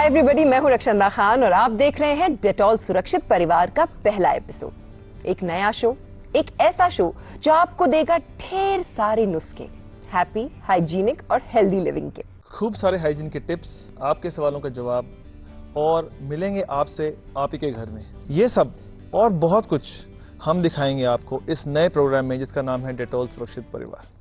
Hi everybody, मैं हूं रक्षंदा खान और आप देख रहे हैं डेटॉल सुरक्षित परिवार का पहला एपिसोड। एक नया शो, एक ऐसा शो जो आपको देगा ढेर सारे नुस्खे हैप्पी, हाइजीनिक और हेल्दी लिविंग के। खूब सारे हाइजीन के टिप्स, आपके सवालों के जवाब और मिलेंगे आपसे आप ही के घर में। ये सब और बहुत कुछ हम दिखाएंगे आपको इस नए प्रोग्राम में जिसका नाम है डेटॉल सुरक्षित परिवार।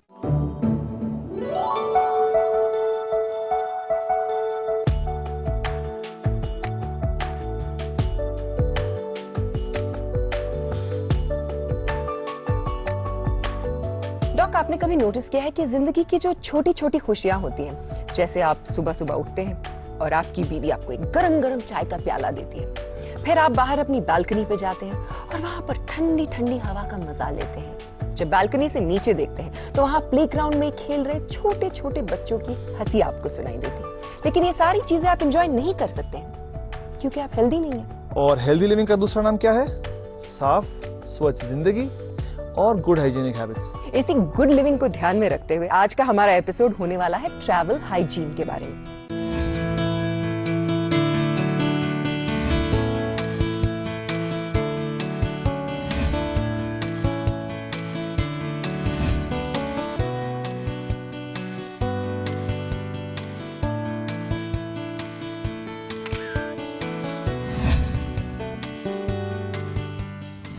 डॉक, आपने कभी नोटिस किया है कि जिंदगी की जो छोटी छोटी खुशियां होती हैं, जैसे आप सुबह सुबह उठते हैं और आपकी बीवी आपको एक गरम गरम चाय का प्याला देती है, फिर आप बाहर अपनी बालकनी पे जाते हैं और वहां पर ठंडी ठंडी हवा का मजा लेते हैं। जब बालकनी से नीचे देखते हैं तो वहां प्लेग्राउंड में खेल रहे छोटे छोटे बच्चों की हंसी आपको सुनाई देती है। लेकिन ये सारी चीजें आप एंजॉय नहीं कर सकते हैं क्योंकि आप हेल्दी नहीं है। और हेल्दी लिविंग का दूसरा नाम क्या है? साफ स्वच्छ जिंदगी और गुड हाइजीनिक हैबिट्स। इसी गुड लिविंग को ध्यान में रखते हुए आज का हमारा एपिसोड होने वाला है ट्रैवल हाइजीन के बारे में।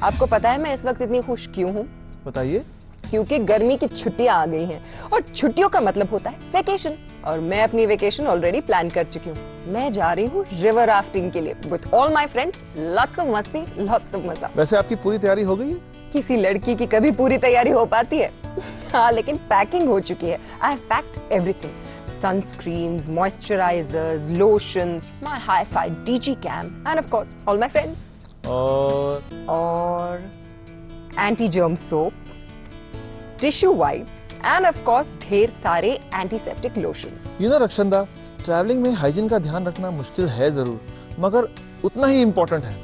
आपको पता है मैं इस वक्त इतनी खुश क्यों हूँ? बताइए। क्योंकि गर्मी की छुट्टियां आ गई हैं और छुट्टियों का मतलब होता है वेकेशन, और मैं अपनी वेकेशन ऑलरेडी प्लान कर चुकी हूँ। मैं जा रही हूँ रिवर राफ्टिंग के लिए with all my friends. Lots of मस्ती, लॉट्स ऑफ मजा। वैसे आपकी पूरी तैयारी हो गई है? किसी लड़की की कभी पूरी तैयारी हो पाती है? हाँ, लेकिन पैकिंग हो चुकी है। I have packed everything, sunscreens, moisturisers, lotions, my hi-fi digicam and of course all my friends. और anti germ soap, tissue wipe and of course ढेर सारे antiseptic lotion. You know Rakshanda, travelling में hygiene का ध्यान रखना मुश्किल है जरूर, मगर उतना ही इम्पोर्टेंट है।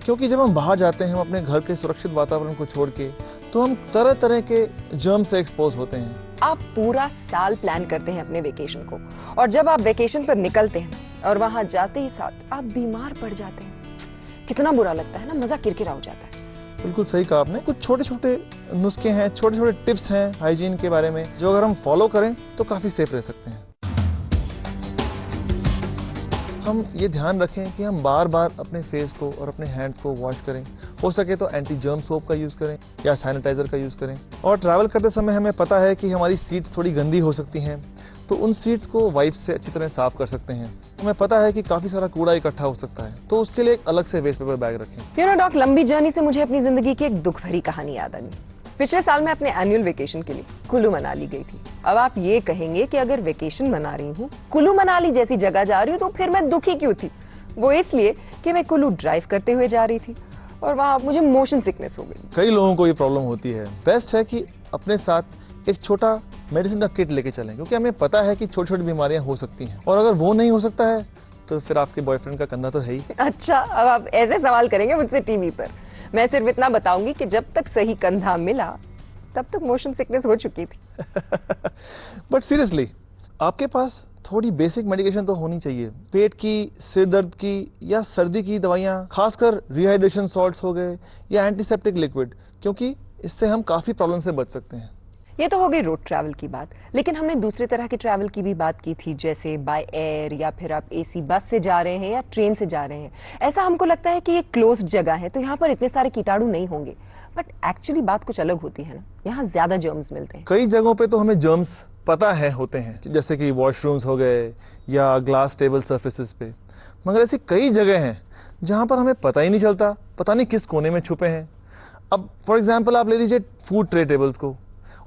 क्योंकि जब हम बाहर जाते हैं, हम अपने घर के सुरक्षित वातावरण को छोड़ के, तो हम तरह तरह के जर्म से एक्सपोज होते हैं। आप पूरा साल प्लान करते हैं अपने वेकेशन को, और जब आप वेकेशन पर निकलते हैं और वहां जाते ही साथ आप बीमार पड़ जाते हैं, कितना बुरा लगता है ना, मजा किरकिरा हो जाता है। बिल्कुल सही कहा आपने। कुछ छोटे छोटे नुस्खे हैं, छोटे छोटे टिप्स हैं हाइजीन के बारे में, जो अगर हम फॉलो करें तो काफी सेफ रह सकते हैं। हम ये ध्यान रखें कि हम बार बार अपने फेस को और अपने हैंड्स को वॉश करें। हो सके तो एंटी जर्म सोप का यूज करें या सैनिटाइजर का यूज करें। और ट्रैवल करते समय हमें पता है कि हमारी सीट थोड़ी गंदी हो सकती हैं, तो उन सीट्स को वाइप्स से अच्छी तरह साफ कर सकते हैं। हमें पता है कि काफी सारा कूड़ा इकट्ठा हो सकता है, तो उसके लिए एक अलग से वेस्ट पेपर बैग रखें। यू नो डॉक, लंबी जर्नी से मुझे अपनी जिंदगी की एक दुख भरी कहानी याद आ गई। पिछले साल मैं अपने एनुअल वेकेशन के लिए कुल्लू मनाली गई थी। अब आप ये कहेंगे कि अगर वेकेशन मना रही हूँ, कुल्लू मनाली जैसी जगह जा रही हूँ, तो फिर मैं दुखी क्यों थी? वो इसलिए कि मैं कुल्लू ड्राइव करते हुए जा रही थी और वहां मुझे मोशन सिकनेस हो गई। कई लोगों को ये प्रॉब्लम होती है। बेस्ट है कि अपने साथ एक छोटा मेडिसिन का किट लेके चलें, क्योंकि हमें पता है कि छोटी छोटी बीमारियां हो सकती हैं, और अगर वो नहीं हो सकता है तो फिर आपके बॉयफ्रेंड का कंधा तो है ही। अच्छा, अब आप ऐसे सवाल करेंगे मुझसे टीवी पर। मैं सिर्फ इतना बताऊंगी कि जब तक सही कंधा मिला तब तक मोशन सिकनेस हो चुकी थी। बट सीरियसली, आपके पास थोड़ी बेसिक मेडिकेशन तो होनी चाहिए। पेट की, सिर दर्द की या सर्दी की दवाइयां, खासकर रिहाइड्रेशन सॉल्ट्स हो गए या एंटीसेप्टिक लिक्विड, क्योंकि इससे हम काफी प्रॉब्लम से बच सकते हैं। ये तो हो गई रोड ट्रैवल की बात, लेकिन हमने दूसरे तरह के ट्रैवल की भी बात की थी, जैसे बाय एयर, या फिर आप एसी बस से जा रहे हैं या ट्रेन से जा रहे हैं। ऐसा हमको लगता है कि ये क्लोज्ड जगह है तो यहाँ पर इतने सारे कीटाणु नहीं होंगे, बट एक्चुअली बात कुछ अलग होती है ना। यहाँ ज्यादा जर्म्स मिलते हैं। कई जगहों पे तो हमें जर्म्स पता है होते हैं, जैसे कि वॉशरूम्स हो गए या ग्लास टेबल सर्फेसिस पे, मगर ऐसी कई जगह हैं जहां पर हमें पता ही नहीं चलता, पता नहीं किस कोने में छुपे हैं। अब फॉर एग्जांपल आप ले लीजिए फूड ट्रे टेबल्स को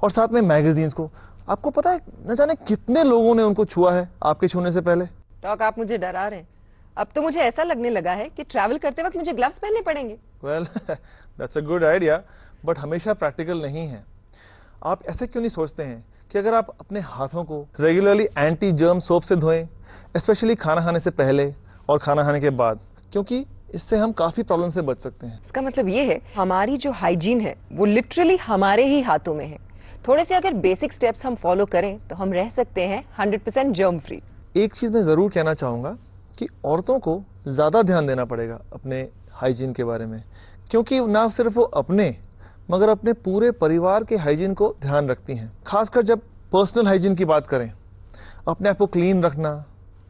और साथ में मैगजीन्स को। आपको पता है न जाने कितने लोगों ने उनको छुआ है आपके छूने से पहले। डॉक, आप मुझे डरा रहे हैं। अब तो मुझे ऐसा लगने लगा है कि ट्रैवल करते वक्त मुझे ग्लव्स पहनने पड़ेंगे। Well, that's a good idea, but हमेशा प्रैक्टिकल नहीं है। आप ऐसे क्यों नहीं सोचते हैं कि अगर आप अपने हाथों को रेगुलरली एंटी जर्म सोप से धोएं, स्पेशली खाना खाने से पहले और खाना खाने के बाद, क्योंकि इससे हम काफी प्रॉब्लम से बच सकते हैं। इसका मतलब ये है हमारी जो हाइजीन है वो लिटरली हमारे ही हाथों में है। थोड़े से अगर बेसिक स्टेप्स हम फॉलो करें तो हम रह सकते हैं 100% जर्म फ्री। एक चीज मैं जरूर कहना चाहूंगा कि औरतों को ज़्यादा ध्यान देना पड़ेगा अपने हाइजीन के बारे में, क्योंकि ना सिर्फ वो अपने मगर अपने पूरे परिवार के हाइजीन को ध्यान रखती हैं। खासकर जब पर्सनल हाइजीन की बात करें, अपने आप को क्लीन रखना,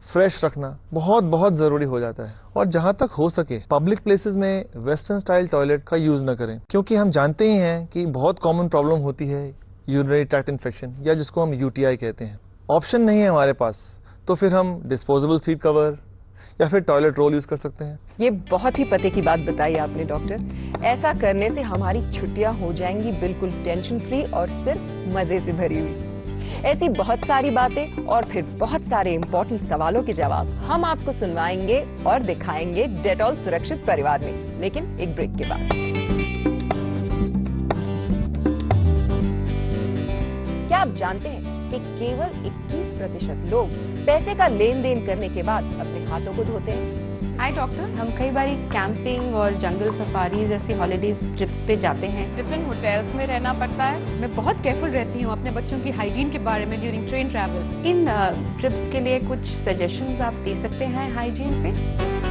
फ्रेश रखना बहुत बहुत ज़रूरी हो जाता है। और जहाँ तक हो सके पब्लिक प्लेसेस में वेस्टर्न स्टाइल टॉयलेट का यूज़ न करें, क्योंकि हम जानते ही हैं कि बहुत कॉमन प्रॉब्लम होती है यूरिनरी ट्रैक्ट इन्फेक्शन, या जिसको हम यूटीआई कहते हैं। ऑप्शन नहीं है हमारे पास, तो फिर हम डिस्पोजेबल सीट कवर या फिर टॉयलेट रोल यूज कर सकते हैं। ये बहुत ही पते की बात बताई आपने डॉक्टर। ऐसा करने से हमारी छुट्टियां हो जाएंगी बिल्कुल टेंशन फ्री और सिर्फ मजे से भरी हुई। ऐसी बहुत सारी बातें और फिर बहुत सारे इंपॉर्टेंट सवालों के जवाब हम आपको सुनवाएंगे और दिखाएंगे डेटॉल सुरक्षित परिवार में, लेकिन एक ब्रेक के बाद। क्या आप जानते हैं कि केवल 21% लोग पैसे का लेन देन करने के बाद अपने हाथों को धोते हैं? हाय डॉक्टर, हम कई बार कैंपिंग और जंगल सफारी जैसी हॉलीडेज ट्रिप्स पे जाते हैं। डिफरेंट होटल्स में रहना पड़ता है। मैं बहुत केयरफुल रहती हूँ अपने बच्चों की हाइजीन के बारे में ड्यूरिंग ट्रेन ट्रैवल। इन ट्रिप्स के लिए कुछ सजेशंस आप दे सकते हैं हाइजीन पे?